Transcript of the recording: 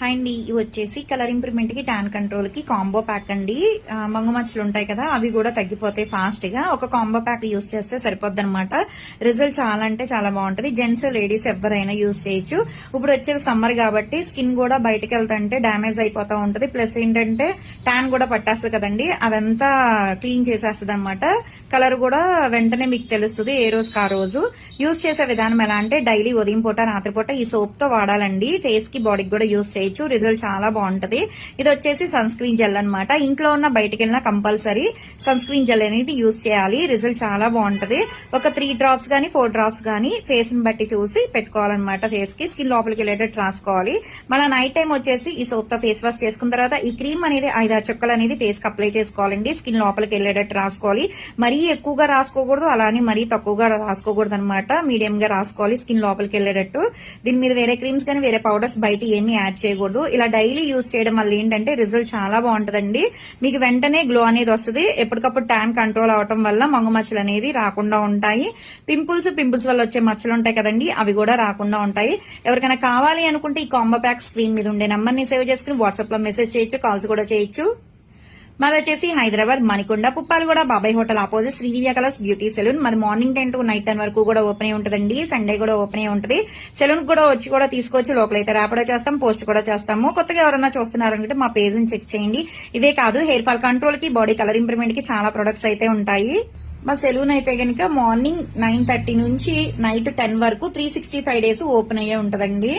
And ఇవి వచ్చేసి colour improvement కి ట్యాన్ కంట్రోల్ కి కాంబో ప్యాక్ అండి. మంగు మచ్చలు ఉంటాయి కదా, అవి కూడా తగ్గిపోతాయి ఫాస్ట్ గా. ఒక కాంబో ప్యాక్ యూస్ చేస్తే సరిపోద్ది అనమాట. రిజల్ట్ చాలా అంటే చాలా బాగుంటది. జెంట్స్ లేడీస్ ఎవరైనా యూస్ చేయొచ్చు. ఇప్పుడు వచ్చేది సమ్మర్ కాబట్టి స్కిన్ కూడా బయటకు వెళ్తుంటే డ్యామేజ్ అయిపోతా ఉంటది. ప్లస్ ఏంటంటే ట్యాన్ కూడా పట్టేస్తుంది కదండి, అదంతా క్లీన్ చేసేస్తుంది అనమాట. కలర్ కూడా వెంటనే మీకు తెలుస్తుంది ఏ రోజుకి ఆ రోజు. యూస్ చేసే విధానం ఎలా అంటే డైలీ ఉదయం పూట రాత్రిపూట ఈ సోప్ తో వాడాలండి. ఫేస్ కి బాడీకి కూడా యూస్ చేయొచ్చు. రిజల్ట్ చాలా బాగుంటది. ఇది వచ్చేసి సన్ స్క్రీన్ జెల్ అనమాట. ఇంట్లో ఉన్న బయటకు వెళ్ళినా కంపల్సరీ సన్ స్క్రీన్ జెల్ అనేది యూస్ చేయాలి. రిజల్ట్ చాలా బాగుంటది. ఒక 3 డ్రాప్స్ గానీ 4 డ్రాప్స్ గానీ ఫేస్ ని బట్టి చూసి పెట్టుకోవాలన్నమాట. ఫేస్ కి స్కిన్ లోపలికి వెళ్ళేటట్టు రాసుకోవాలి. మళ్ళీ నైట్ టైం వచ్చేసి ఈ సోప్ తో ఫేస్ వాష్ చేసుకున్న తర్వాత ఈ క్రీమ్ అనేది 5-6 చుక్కలు అనేది ఫేస్ కి అప్లై చేసుకోవాలండి. స్కిన్ లోపలికి వెళ్ళేటట్టు రాసుకోవాలి. మరీ ఎక్కువగా రాసుకోకూడదు, అలానే మరీ తక్కువగా రాసుకోకూడదు అనమాట. మీడియం గా రాసుకోవాలి స్కిన్ లోపలికి వెళ్ళేటట్టు. దీని మీద వేరే క్రీమ్స్ కానీ వేరే పౌడర్స్ బయట ఏమీ యాడ్ చేయకూడదు. ఇలా డైలీ యూజ్ చేయడం వల్ల ఏంటంటే రిజల్ట్ చాలా బాగుంటదండి. మీకు వెంటనే గ్లో అనేది వస్తుంది. ఎప్పటికప్పుడు ట్యాన్ కంట్రోల్ అవటం వల్ల మంగు మచ్చలు అనేది రాకుండా ఉంటాయి. పింపుల్స్ వల్ల వచ్చే మచ్చలు ఉంటాయి కదండి, అవి కూడా రాకుండా ఉంటాయి. ఎవరికైనా కావాలి అనుకుంటే ఈ కాంబో ప్యాక్ స్క్రీన్ మీద ఉండే నెంబర్ ని సేవ్ చేసుకుని వాట్సాప్ లో మెసేజ్ చేయొచ్చు, కాల్స్ కూడా చేయొచ్చు. మాది వచ్చేసి హైదరాబాద్ మణికొండ పుప్పాలగూడ బాబాయ్ హోటల్ ఆపోజిట్ శ్రీ దివ్య కలర్స్ బ్యూటీ సెలూన్. మాది మార్నింగ్ 10 to నైట్ 10 వరకు కూడా ఓపెన్ అయి ఉంటుందండి. సండే కూడా ఓపెన్ అయి ఉంటుంది. సెలూన్ కూడా వచ్చి కూడా తీసుకోవచ్చు. లోపలైతే ర్యాపిడో చేస్తాం, పోస్ట్ కూడా చేస్తాము. కొత్తగా ఎవరైనా చూస్తున్నారంటే మా పేజ్ ని చెక్ చేయండి. ఇవే కాదు, హెయిర్ ఫాల్ కంట్రోల్ కి బాడీ కలర్ ఇంప్రూవ్మెంట్ కి చాలా ప్రొడక్ట్స్ అయితే ఉంటాయి. మా సెలూన్ అయితే కనుక మార్నింగ్ 9:30 నుంచి నైట్ 10 వరకు 365 days ఓపెన్ అయ్యే ఉంటదండి.